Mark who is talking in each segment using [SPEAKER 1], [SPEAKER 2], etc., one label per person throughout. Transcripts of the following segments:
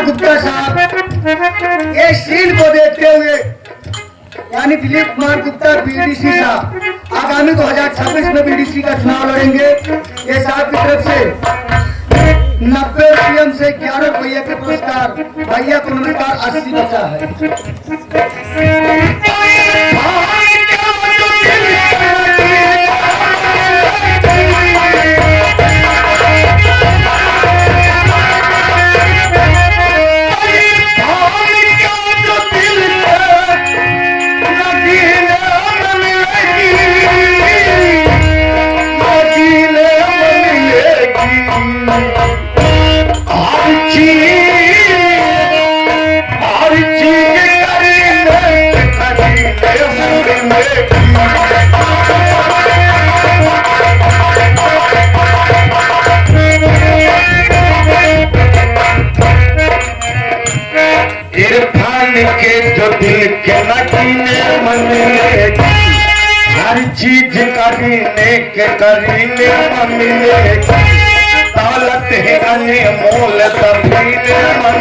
[SPEAKER 1] कुमार गुप्ता साहब ये सील को देखते हुए यानी दिलीप कुमार गुप्ता बीडीसी साहब आगामी 2026 में बीडीसी का चुनाव लड़ेंगे। ये साहब की तरफ से 90 रुपये से 11 रुपये के पुरस्कार भैया को नमस्कार 80 बचा है। हर चीज करीने के करीने मिले दौलत है अनमोल तबीले मन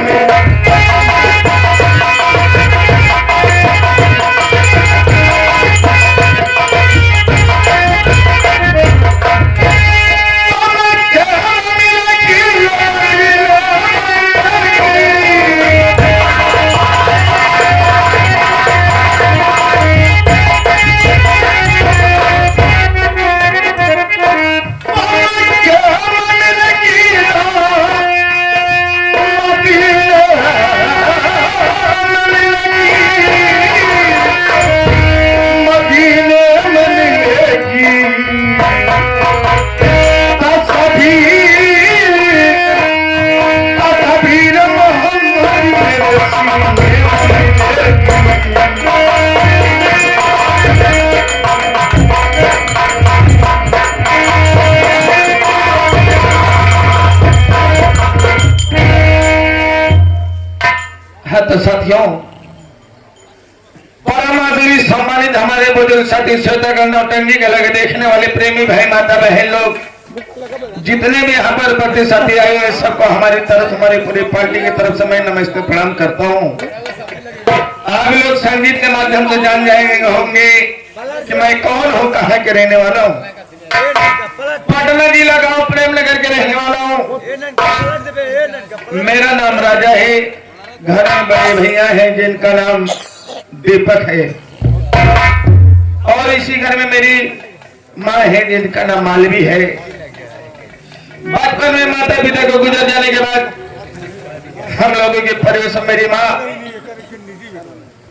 [SPEAKER 1] तो साथियों परम आदरणीय सम्मानित हमारे बुजुर्ग साथी श्रोतागण नौटंकी के लगे देखने वाले प्रेमी भाई माता बहन लोग जितने भी यहाँ पर उपस्थित साथी आए हैं सबको हमारी तरफ हमारी पूरी पार्टी की तरफ से मैं नमस्ते प्रणाम करता हूँ। आप लोग संगीत के माध्यम से जान जाएंगे होंगे कि मैं कौन हूँ कहाँ के रहने वाला हूँ। पटना जिला गाँव प्रेमनगर के रहने वाला हूँ। मेरा नाम राजा है। घर में बड़े भैया हैं जिनका नाम दीपक है और इसी घर में मेरी माँ है जिनका नाम मालवी है। बचपन में माता पिता को गुजर जाने के बाद हम लोगों की परवरिश मेरी माँ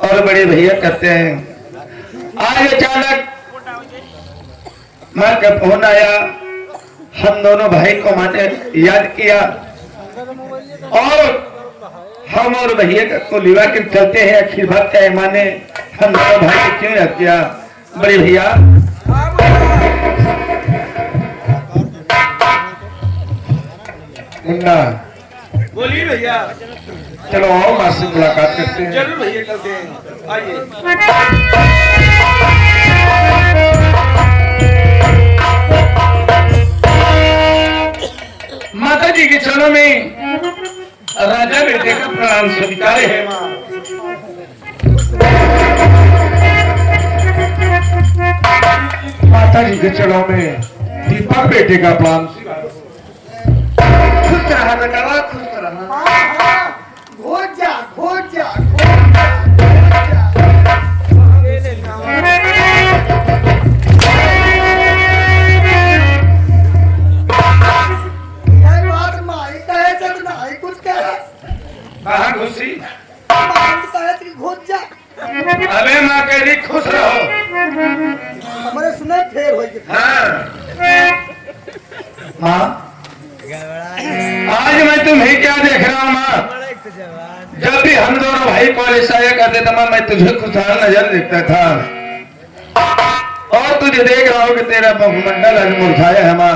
[SPEAKER 1] और बड़े भैया करते हैं। आज अचानक माँ का फोन आया। हम दोनों भाई को माँ ने याद किया और हम और भैया को लिवा के चलते हैं। अखिल भक्त है माने हम दोनों भाई को क्यों याद किया। बड़े भैया मुन्ना
[SPEAKER 2] बोलिए भैया।
[SPEAKER 1] चलो आओ माँ से मुलाकात करते हैं।
[SPEAKER 2] जरूर भैया करते हैं आइए।
[SPEAKER 1] माता जी के चरणों में राजा बेटे का प्रणाम स्वीकार है। माता जी के चरणों में दीपक बेटे का प्रणाम। खुश रहा बेटा खुश रहा। घोट जा घोट जा कहाँ घुसी। अबे माँ कह रही खुश रहो।
[SPEAKER 3] हमारे सुने फेर हो
[SPEAKER 1] हाँ माँ आज मैं तुम्हें क्या देख रहा हूँ माँ। जब भी हम दोनों भाई कॉलेज आया करते थे माँ मैं तुझे खुशहाल नजर देखता था और तुझे देख रहा हूँ कि तेरा मुखमंडल आज मुरझाया है माँ।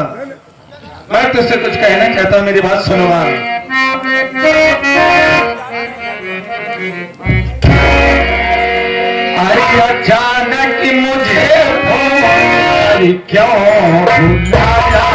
[SPEAKER 1] मैं तुझसे कुछ कहना चाहता हूँ मेरी बात सुनो माँ। अचानक मुझे क्यों बुलाया।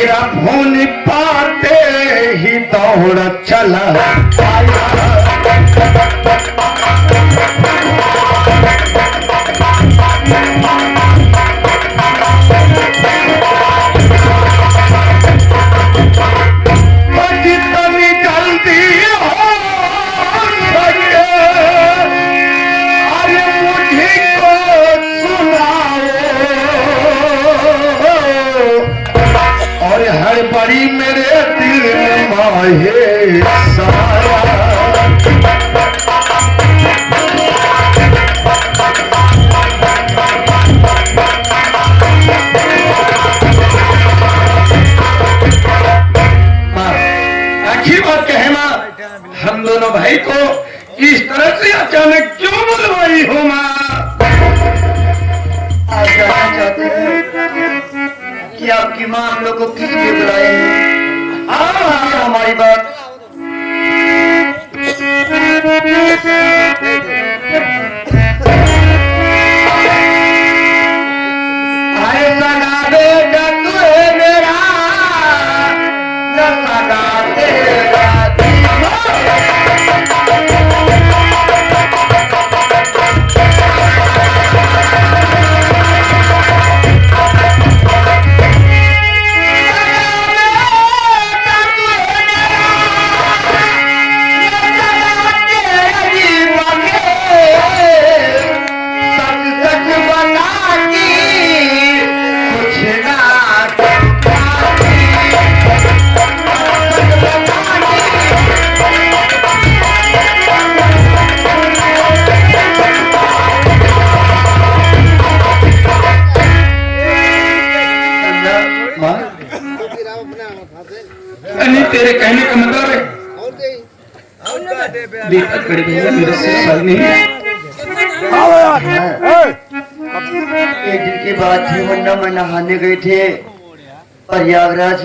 [SPEAKER 1] मेरा फोन पाते ही दौड़ चला आया। जितनी जल्दी हो सके अरे मुझे को सुनाओ और हर बड़ी मेरे दिल में माहे साया। अच्छी बात कहे माँ, हम दोनों भाई को इस तरह से अचानक क्यों बुलवाई हो माँ?
[SPEAKER 3] आप जानना चाहते हैं कि आपकी माँ हम लोग को किस लिए बुलाए हैं? हाँ, हमारी बात
[SPEAKER 1] अरे सगा बेटा तू है मेरा, न सगा तेरा नहीं, तेरे कहने का मतलब है दीपक बड़े भैया मेरे से सवाल नहीं है।
[SPEAKER 3] एक दिन की बात थी, वरना मैं नहाने गए थे प्रयागराज।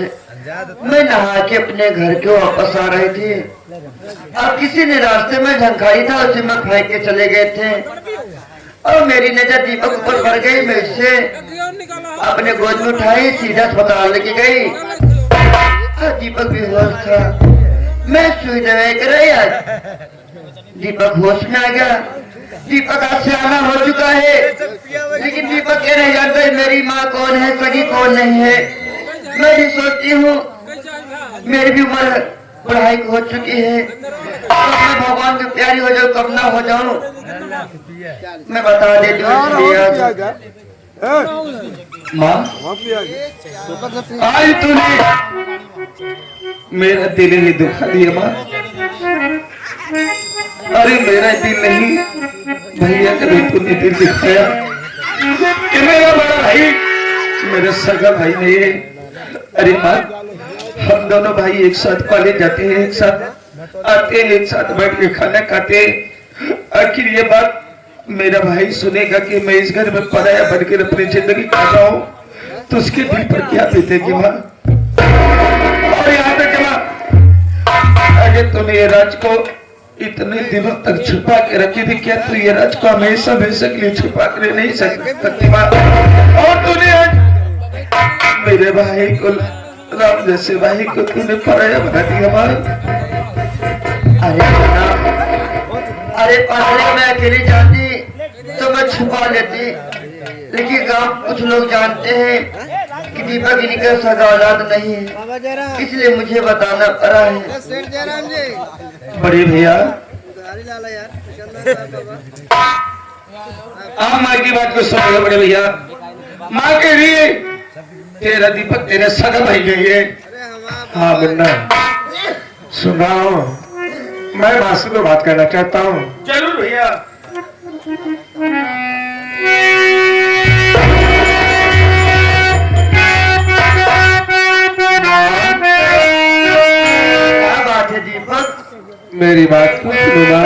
[SPEAKER 3] मैं नहा के अपने घर के वापस आ रहे थे, अब किसी ने रास्ते में झंखारी था, उसे मैं फेंक के चले गए थे और मेरी नजर दीपक ऊपर पड़ गई। मैं उसे अपने गोद में उठाई, सीधा अस्पताल लेके गई। दीपक बेहोश था, मैं सुई दवाई कराई, आज दीपक होश में आ गया। दीपक आज सियाना हो चुका है, लेकिन दीपक ये नहीं जानता मेरी माँ कौन है, सगी कौन नहीं है। मैं भी सोचती हूँ मेरी भी उम्र पढ़ाई हो चुकी है, अब मैं भगवान की प्यारी हो जाऊँ, कब ना हो जाऊँ। मैं बता देती हूँ माँ, आज तूने मेरा दिल ही दुखा दिया माँ। अरे मेरा दिल नहीं भैया, कभी तूने दिल दिखाया कि मेरा बड़ा भाई मेरा सगा भाई नहीं है। अरे माँ, हम दोनों भाई एक साथ पाले जाते हैं, एक साथ आते हैं, एक साथ बैठ के खाना खाते हैं। आखिर ये बात मेरा भाई सुनेगा कि मैं इस घर में पराया बनकर अपनी जिंदगी काट रहा हूँ, तो उसके दिल पर क्या बीतेगी माँ? और यहाँ तक माँ, अगर तूने ये राज को इतने दिनों तक छुपा के रखी थी, क्या तू ये राज को हमेशा हमेशा के लिए छुपा कर नहीं सकती माँ? और तूने मेरे भाई को, राम जैसे भाई को तूने पराया बना दिया माँ। अरे पहले मैं अकेली जाती तो मैं छुपा लेती, लेकिन गांव कुछ लोग जानते हैं कि दीपक इनका सगा औलाद नहीं है, इसलिए मुझे बताना पड़ा है।
[SPEAKER 1] बड़े भैया, आप माँ की बात को सुनो बड़े भैया। माँ के लिए तेरा दीपक तेरे सगा भाई नहीं है। हाँ मुन्ना, सुनाओ, मैं माँ से तो बात करना चाहता हूँ। जरूर भैया।
[SPEAKER 3] क्या बात है दीपक?
[SPEAKER 1] मेरी बात को सुनो ना।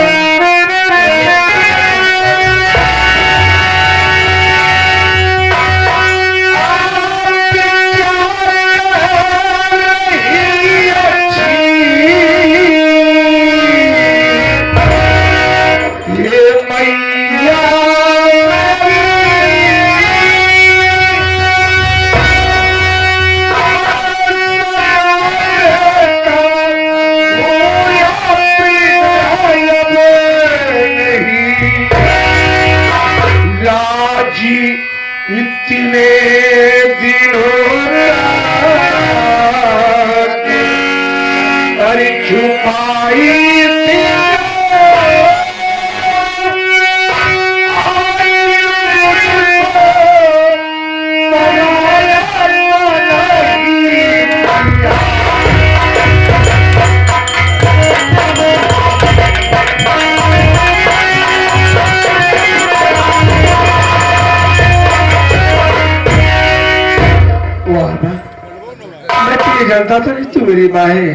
[SPEAKER 1] आई थी मैं तुझे जानता था कि तू मेरी माँ है।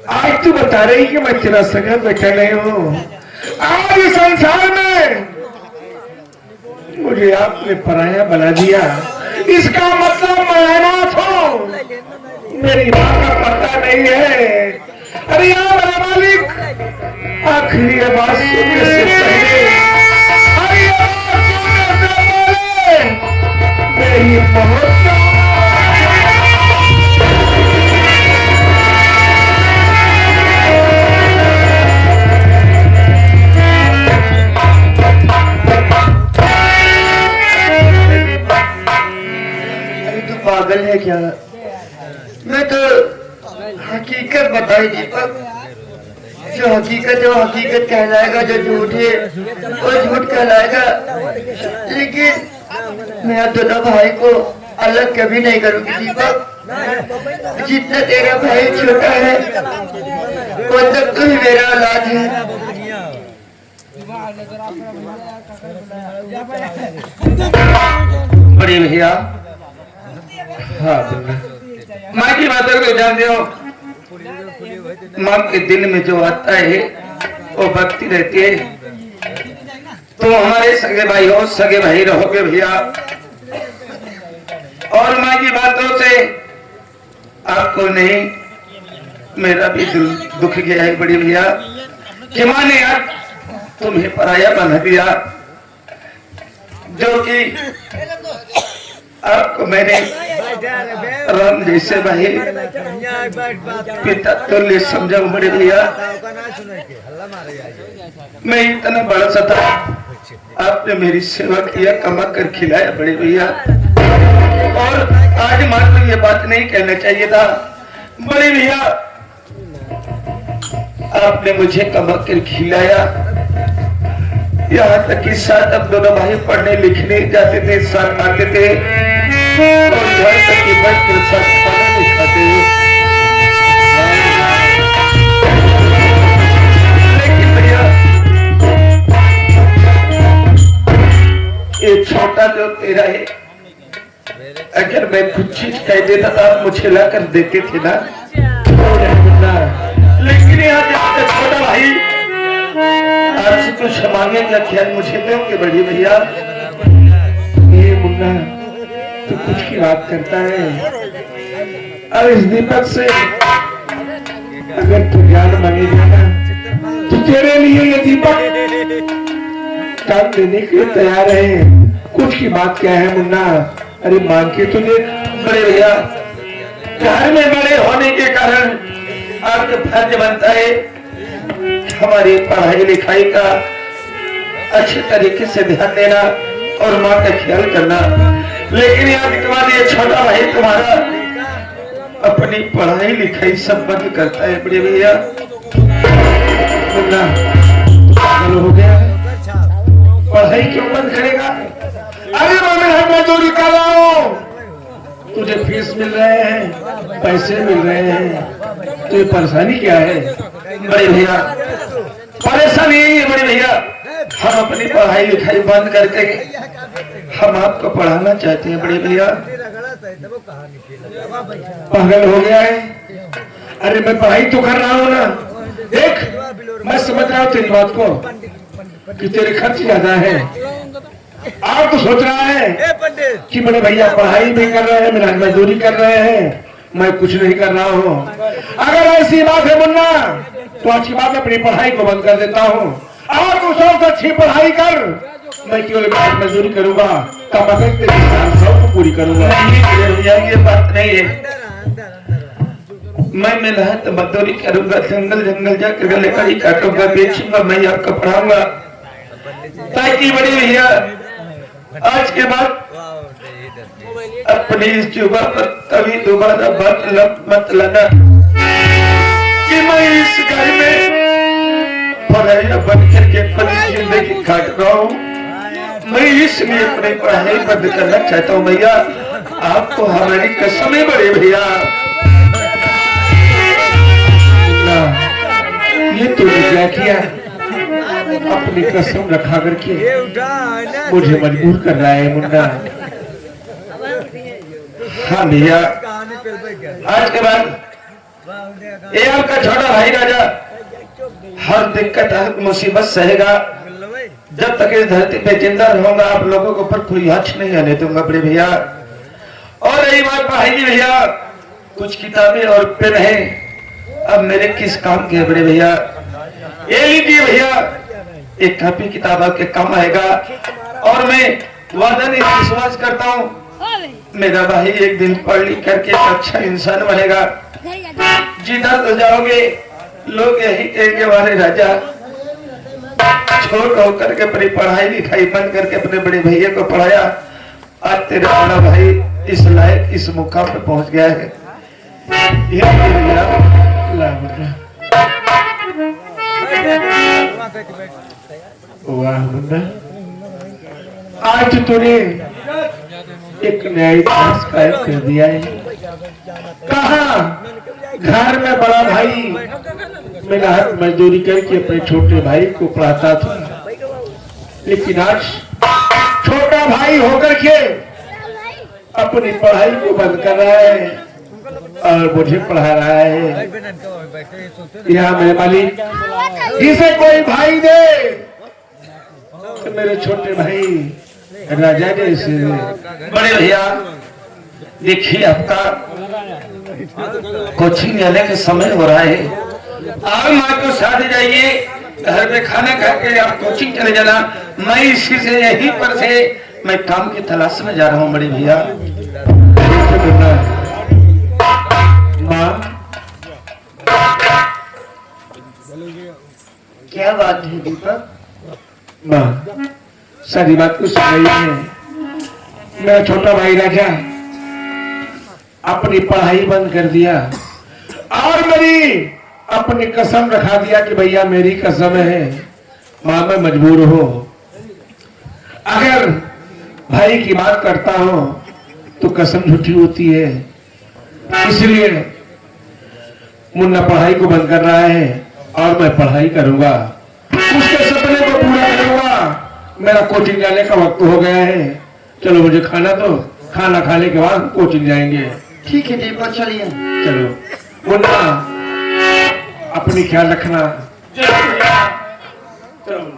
[SPEAKER 1] आज तू बता रही कि मैं तेरा सगा बेटा नहीं हूँ। आज इस संसार में मुझे आपने पराया बना दिया। इसका मतलब मैं अनाथ हूँ, मेरी माँ का पता नहीं है। अरे यार मेरा मालिक, आखिरी आवाज सुनने से पहले अरे यार सुनने से पहले मेरी मौत
[SPEAKER 3] पागल है क्या? मैं तो हकीकत बताई दीपक। जो हकीकत कहलाएगा, जो झूठ है वो झूठ कहलाएगा। लेकिन मैं दोनों भाई को अलग कभी नहीं करूंगी दीपक। जितना तेरा भाई छोटा है वो तक तू ही मेरा औलाद है।
[SPEAKER 1] बड़े भैया, हाँ माँ की बात को जानते हो। माँ के दिल में जो आता है वो भक्ति रहती है। तो हमारे सगे भाई हो, सगे भाई रहोगे भैया। और माँ की बातों से आपको नहीं, मेरा भी दिल दुख गया है बड़ी भैया कि माँ ने यार तुम्हें पराया बना दिया। जो कि आपको मैंने राम जैसे भाई पिता तुल्य समझा बड़े भैया। मैं इतना बड़ा सा था, आपने मेरी सेवा किया, कमा कर खिलाया बड़े भैया। और आज मात्र ये बात नहीं कहना चाहिए था बड़े भैया। आपने मुझे कमा कर खिलाया, यहाँ तक कि साथ अब दोनों भाई पढ़ने लिखने जाते थे, साथ आते थे और यहाँ तक कि बैठ कर साथ खाना भी खाते थे। लेकिन भैया ये छोटा जो तेरा है, अगर मैं कुछ चीज कह देता था आप मुझे ला कर देते थे ना। लेकिन यहाँ छोटा भाई आपसे कुछ मांगे क्या ख्याल मुझे दोगे बड़ी भैया? ये मुन्ना तू कुछ की बात करता है। अब इस दीपक से अगर तू ज्ञान मांगेगा ना तो तेरे लिए ये दीपक काम देने के लिए तैयार है। कुछ की बात क्या है मुन्ना? अरे मांग के तुझे बड़े भैया, घर में बड़े होने के कारण आपका फर्ज बनता है हमारी पढ़ाई लिखाई का अच्छे तरीके से ध्यान देना और माँ का ख्याल करना। लेकिन याद के बाद ये छोटा भाई तुम्हारा अपनी पढ़ाई लिखाई सब बंद करता है बड़े भैया। हो गया, पढ़ाई क्यों बंद करेगा? अरे मैं मजदूरी कर रहा हूँ, तुझे फीस मिल रहे हैं, पैसे मिल रहे हैं, तो परेशानी क्या है बड़े भैया? परेशानी यही है बड़े भैया, हम अपनी पढ़ाई लिखाई बंद करके हम आपको पढ़ाना चाहते हैं बड़े भैया। पागल हो गया है? अरे मैं पढ़ाई तो कर रहा हूँ ना। देख मैं समझ रहा हूँ तेरी बात को कि तेरे खर्च ज्यादा है। आप तो सोच रहा है कि बड़े भैया पढ़ाई भी कर रहे हैं, मेरा मजदूरी कर रहे हैं, मैं कुछ नहीं कर रहा हूँ। अगर ऐसी बात है मुन्ना तो अच्छी बात है, अपनी पढ़ाई को बंद कर देता हूँ। आप उस अच्छी पढ़ाई कर, मैं केवल मजदूरी करूंगा, सब पूरी करूंगा। ये बात नहीं है, मैं मेहनत मजदूरी करूंगा, जंगल जंगल जाकर गले कड़ी काटूंगा, बेचूंगा, मैं आपको पढ़ाऊंगा ताकि बड़ी भैया आज के बाद अपनी इस जुबा पर कभी दोबारा बात मत लाना कि मैं इस घर में पढ़ाई बन करके अपनी जिंदगी काट रहा हूँ। मैं इसलिए अपनी पढ़ाई बंद करना चाहता हूँ भैया। आपको हमारी कसमें बड़े भैया। ये तूने क्या किया? अपनी कसम रखा करके मुझे मजबूर कर रहा है मुन्ना। हाँ भैया, आज के बाद ये आपका छोटा भाई राजा हर दिक्कत हर मुसीबत सहेगा। जब तक इस धरती पे जिंदा रहूंगा आप लोगों के ऊपर कोई हच नहीं आने दूंगा बड़े भैया। और रही बात भाई जी भैया, कुछ किताबें और पेन है अब मेरे किस काम के बड़े भैया। ये लीजिए भैया, एक कॉपी किताब आपके काम आएगा। और मैं वादा नहीं विश्वास करता हूँ मेरा भाई एक दिन पढ़ लिख करके एक अच्छा इंसान बनेगा। जिधर तो जाओगे लोग यही कहेंगे वाले राजा छोट होकर के अपनी पढ़ाई लिखाई बंद करके अपने बड़े भैया को पढ़ाया। आज तेरा बड़ा भाई इस लायक इस मुकाम पे पहुंच गया है। ये भैया वाह मुन्ना, आज तूने एक नया इतिहास कायम कर दिया है। कहा घर में बड़ा भाई मेहनत मजदूरी करके अपने छोटे भाई को पढ़ाता था, लेकिन आज छोटा भाई होकर के अपनी पढ़ाई को बंद कर रहा है और मुझे पढ़ा रहा है। यहाँ मेरे मालिक जिसे कोई भाई दे तो मेरे छोटे भाई राजा जैसे बड़े भैया। देखिए आपका कोचिंग जाने का समय हो रहा है। आप माँ को साथ जाइए, घर में खाना खा के आप कोचिंग चले जाना। मैं इसी से यहीं पर से मैं काम की तलाश में जा रहा हूँ बड़े भैया। माँ
[SPEAKER 3] क्या बात है दीपक?
[SPEAKER 1] माँ सारी बात को सुन रही है। मेरा छोटा भाई राजा अपनी पढ़ाई बंद कर दिया और मेरी अपनी कसम रखा दिया कि भैया मेरी कसम है मां मैं मजबूर हूं, अगर भाई की बात करता हूं तो कसम झूठी होती है। इसलिए मुन्ना पढ़ाई को बंद कर रहा है और मैं पढ़ाई करूंगा, उसके सपने को पूरा करूंगा। मेरा कोचिंग जाने का वक्त हो गया है। चलो मुझे खाना दो, खाना खाने के बाद कोचिंग जाएंगे।
[SPEAKER 3] ठीक है दीपक, चलिए।
[SPEAKER 1] चलो मुन्ना अपनी ख्याल रखना। चलो।